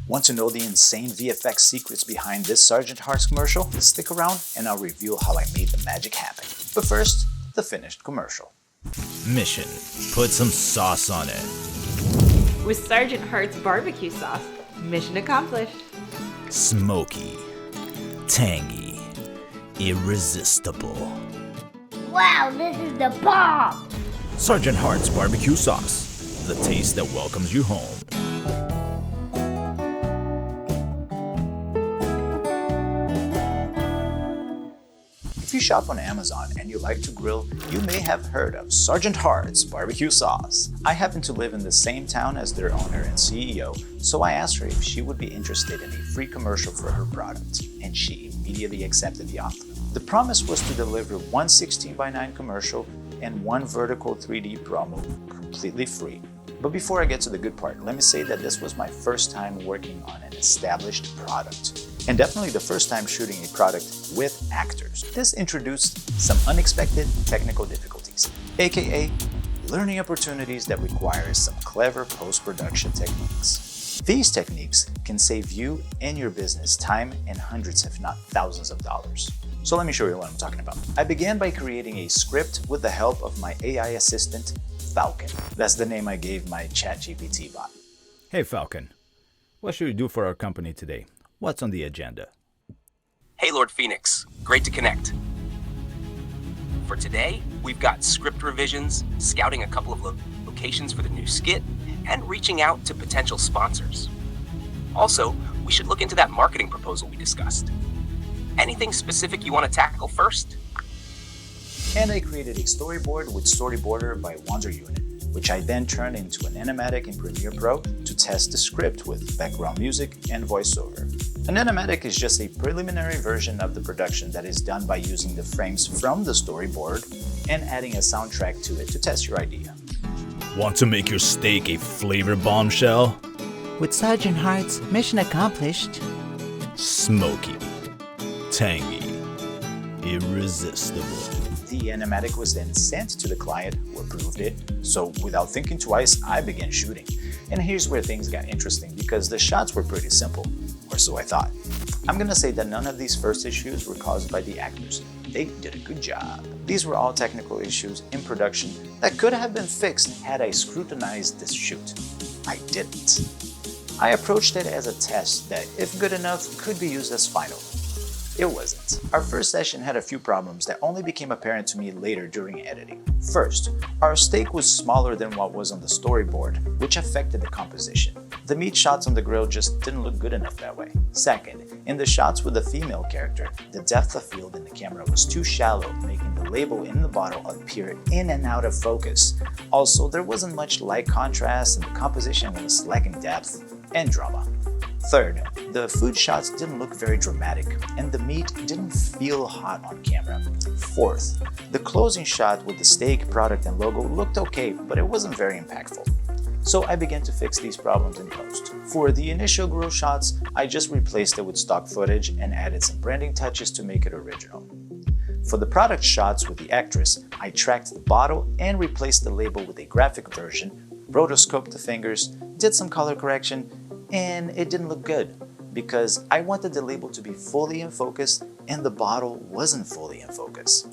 Want to know the insane VFX secrets behind this Sergeant Hart's commercial? Stick around and I'll reveal how I made the magic happen. But first, the finished commercial. Mission: put some sauce on it. With Sergeant Hart's barbecue sauce, mission accomplished. Smoky, tangy, irresistible. Wow, this is the bomb! Sergeant Hart's barbecue sauce, the taste that welcomes you home. If you shop on Amazon and you like to grill, you may have heard of Sergeant Hart's barbecue sauce. I happen to live in the same town as their owner and CEO, so I asked her if she would be interested in a free commercial for her product, and she immediately accepted the offer. The promise was to deliver one 16:9 commercial and one vertical 3D promo completely free. But before I get to the good part, let me say that this was my first time working on an established product. And definitely the first time shooting a product with actors. This introduced some unexpected technical difficulties, aka learning opportunities that require some clever post-production techniques. These techniques can save you and your business time and hundreds if not thousands of dollars. So let me show you what I'm talking about. I began by creating a script with the help of my AI assistant, Falcon. That's the name I gave my ChatGPT bot. Hey Falcon, what should we do for our company today? What's on the agenda? Hey Lord Phoenix, great to connect. For today, we've got script revisions, scouting a couple of locations for the new skit, and reaching out to potential sponsors. Also, we should look into that marketing proposal we discussed. Anything specific you want to tackle first? And I created a storyboard with Storyboarder by Wonder Unit, which I then turned into an animatic in Premiere to test the script with background music and voiceover. An animatic is just a preliminary version of the production that is done by using the frames from the storyboard and adding a soundtrack to it to test your idea. Want to make your steak a flavor bombshell? With Sergeant Hart's mission accomplished. Smoky, tangy, irresistible. The animatic was then sent to the client who approved it, so without thinking twice, I began shooting. And here's where things got interesting because the shots were pretty simple, or so I thought. I'm gonna say that none of these first issues were caused by the actors. They did a good job. These were all technical issues in production that could have been fixed had I scrutinized this shoot. I didn't. I approached it as a test that, if good enough, could be used as final. It wasn't. Our first session had a few problems that only became apparent to me later during editing. First, our steak was smaller than what was on the storyboard, which affected the composition. The meat shots on the grill just didn't look good enough that way. Second, in the shots with the female character, the depth of field in the camera was too shallow, making the label in the bottle appear in and out of focus. Also, there wasn't much light contrast and the composition was lacking depth and drama. Third, the food shots didn't look very dramatic, and the meat didn't feel hot on camera. Fourth, the closing shot with the steak, product, and logo looked okay, but it wasn't very impactful. So I began to fix these problems in post. For the initial grill shots, I just replaced it with stock footage and added some branding touches to make it original. For the product shots with the actress, I tracked the bottle and replaced the label with a graphic version, rotoscoped the fingers, did some color correction, and it didn't look good because I wanted the label to be fully in focus and the bottle wasn't fully in focus.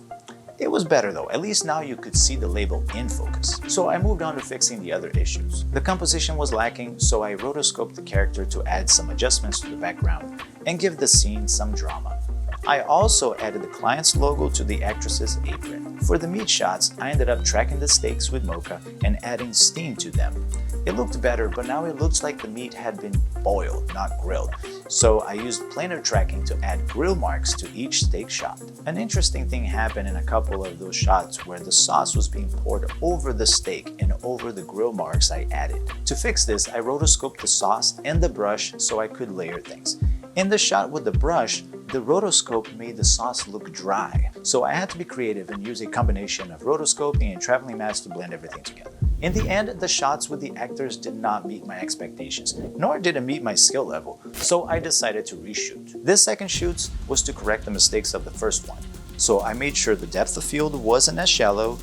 It was better though, at least now you could see the label in focus. So I moved on to fixing the other issues. The composition was lacking, so I rotoscoped the character to add some adjustments to the background and give the scene some drama. I also added the client's logo to the actress's apron. For the meat shots, I ended up tracking the steaks with mocha and adding steam to them. It looked better, but now it looks like the meat had been boiled, not grilled. So I used planar tracking to add grill marks to each steak shot. An interesting thing happened in a couple of those shots where the sauce was being poured over the steak and over the grill marks I added. To fix this, I rotoscoped the sauce and the brush so I could layer things. In the shot with the brush, the rotoscope made the sauce look dry. So I had to be creative and use a combination of rotoscoping and traveling mats to blend everything together. In the end, the shots with the actors did not meet my expectations, nor did it meet my skill level, so I decided to reshoot. This second shoot was to correct the mistakes of the first one. So I made sure the depth of field wasn't as shallow,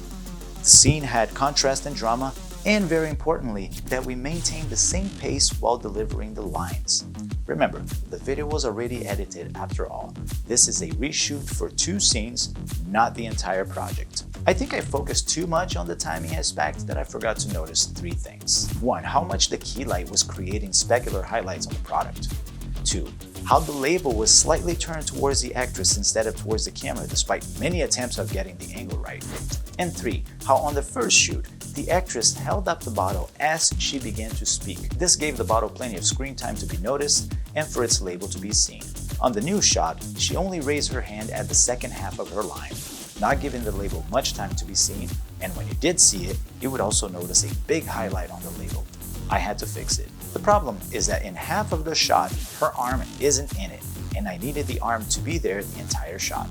the scene had contrast and drama, And very importantly, that we maintain the same pace while delivering the lines. Remember, the video was already edited after all. This is a reshoot for 2 scenes, not the entire project. I think I focused too much on the timing aspect that I forgot to notice 3 things. 1. How much the key light was creating specular highlights on the product. 2. How the label was slightly turned towards the actress instead of towards the camera despite many attempts of getting the angle right. And 3. How on the first shoot, the actress held up the bottle as she began to speak. This gave the bottle plenty of screen time to be noticed and for its label to be seen. On the new shot, she only raised her hand at the second half of her line, not giving the label much time to be seen, and when you did see it, you would also notice a big highlight on the label. I had to fix it. The problem is that in half of the shot, her arm isn't in it, and I needed the arm to be there the entire shot.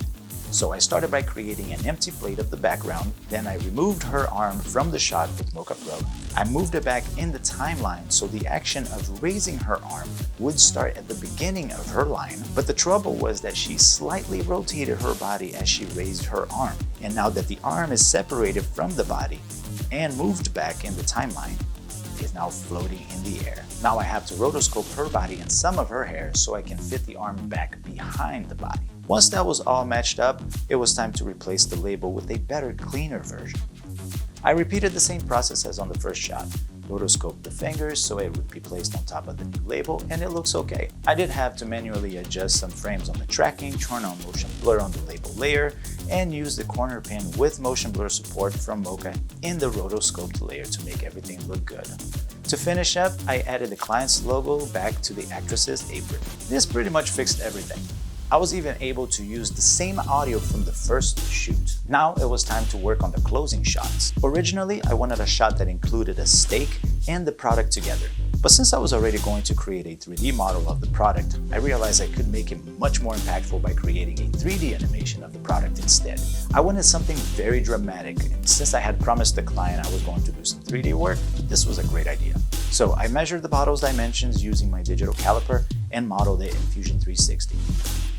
So I started by creating an empty plate of the background, then I removed her arm from the shot with mochapro. I moved it back in the timeline so the action of raising her arm would start at the beginning of her line, but the trouble was that she slightly rotated her body as she raised her arm. And now that the arm is separated from the body and moved back in the timeline, it is now floating in the air. Now I have to rotoscope her body and some of her hair so I can fit the arm back behind the body. Once that was all matched up, it was time to replace the label with a better, cleaner version. I repeated the same process as on the first shot. Rotoscoped the fingers so it would be placed on top of the new label, and it looks okay. I did have to manually adjust some frames on the tracking, turn on motion blur on the label layer, and use the corner pin with motion blur support from Mocha in the rotoscoped layer to make everything look good. To finish up, I added the client's logo back to the actress's apron. This pretty much fixed everything. I was even able to use the same audio from the first shoot. Now it was time to work on the closing shots. Originally, I wanted a shot that included a steak and the product together. But since I was already going to create a 3D model of the product, I realized I could make it much more impactful by creating a 3D animation of the product instead. I wanted something very dramatic, and since I had promised the client I was going to do some 3D work, this was a great idea. So I measured the bottle's dimensions using my digital caliper and modeled it in Fusion 360.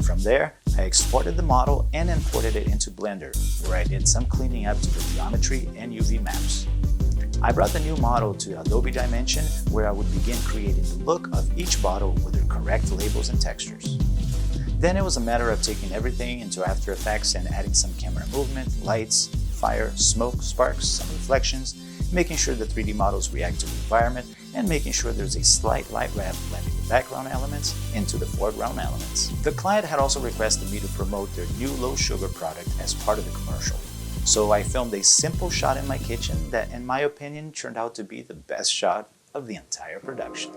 From there, I exported the model and imported it into Blender, where I did some cleaning up to the geometry and UV maps. I brought the new model to Adobe Dimension, where I would begin creating the look of each bottle with their correct labels and textures. Then it was a matter of taking everything into After Effects and adding some camera movement, lights, fire, smoke, sparks, some reflections, making sure the 3D models react to the environment, and making sure there's a slight light wrap blending the background elements into the foreground elements. The client had also requested me to promote their new low sugar product as part of the commercial. So I filmed a simple shot in my kitchen that, in my opinion, turned out to be the best shot of the entire production.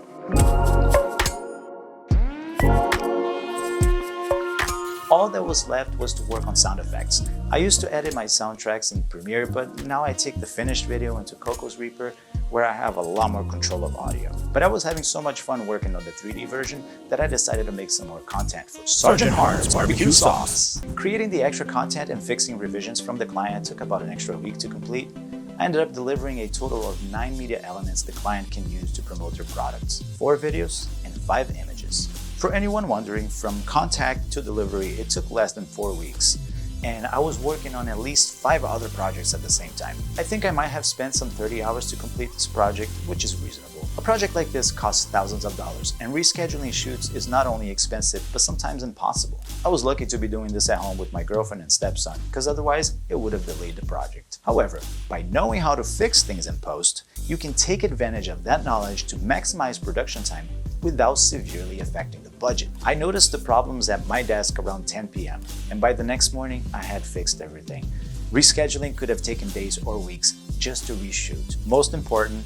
All that was left was to work on sound effects. I used to edit my soundtracks in Premiere, but now I take the finished video into Coco's Reaper, where I have a lot more control of audio. But I was having so much fun working on the 3D version that I decided to make some more content for Sergeant Hart's Barbecue Sauce. Creating the extra content and fixing revisions from the client took about an extra week to complete. I ended up delivering a total of 9 media elements the client can use to promote their products, 4 videos and 5 images. For anyone wondering, from contact to delivery, it took less than 4 weeks. And I was working on at least 5 other projects at the same time. I think I might have spent some 30 hours to complete this project, which is reasonable. A project like this costs thousands of dollars, and rescheduling shoots is not only expensive, but sometimes impossible. I was lucky to be doing this at home with my girlfriend and stepson, because otherwise it would have delayed the project. However, by knowing how to fix things in post, you can take advantage of that knowledge to maximize production time without severely affecting the budget. I noticed the problems at my desk around 10 p.m. and by the next morning, I had fixed everything. Rescheduling could have taken days or weeks just to reshoot. Most important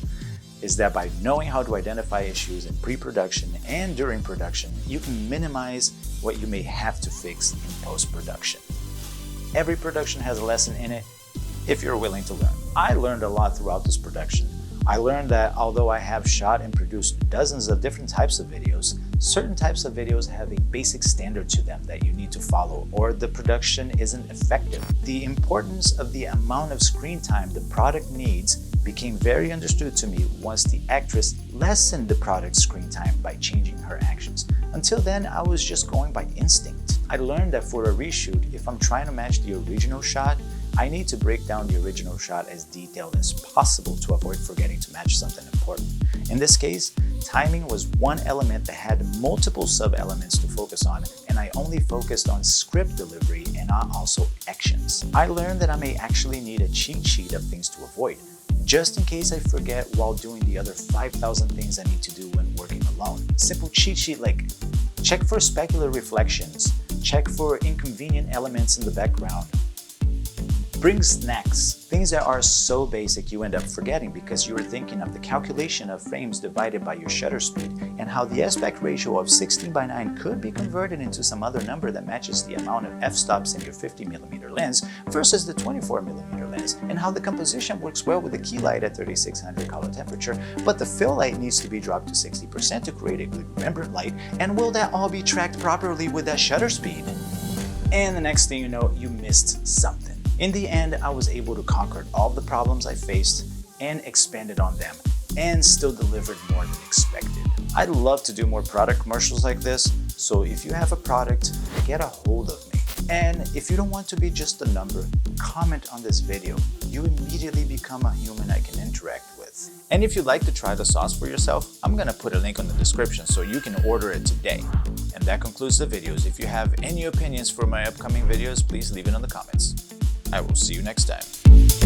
is that by knowing how to identify issues in pre-production and during production, you can minimize what you may have to fix in post-production. Every production has a lesson in it if you're willing to learn. I learned a lot throughout this production. I learned that although I have shot and produced dozens of different types of videos, certain types of videos have a basic standard to them that you need to follow, or the production isn't effective. The importance of the amount of screen time the product needs became very understood to me once the actress lessened the product's screen time by changing her actions. Until then, I was just going by instinct. I learned that for a reshoot, if I'm trying to match the original shot, I need to break down the original shot as detailed as possible to avoid forgetting to match something important. In this case, timing was one element that had multiple sub-elements to focus on, and I only focused on script delivery and not also actions. I learned that I may actually need a cheat sheet of things to avoid, just in case I forget while doing the other 5,000 things I need to do when working alone. Simple cheat sheet like check for specular reflections, check for inconvenient elements in the background, bring snacks, things that are so basic you end up forgetting because you were thinking of the calculation of frames divided by your shutter speed and how the aspect ratio of 16:9 could be converted into some other number that matches the amount of f-stops in your 50mm lens versus the 24mm lens, and how the composition works well with the key light at 3600 color temperature, but the fill light needs to be dropped to 60% to create a good rembrandt light, and will that all be tracked properly with that shutter speed? And the next thing you know, you missed something. In the end, I was able to conquer all the problems I faced and expanded on them, and still delivered more than expected. I'd love to do more product commercials like this, so if you have a product, get a hold of me. And if you don't want to be just a number, comment on this video. You immediately become a human I can interact with. And if you'd like to try the sauce for yourself, I'm gonna put a link on the description so you can order it today. And that concludes the videos. If you have any opinions for my upcoming videos, please leave it in the comments. I will see you next time.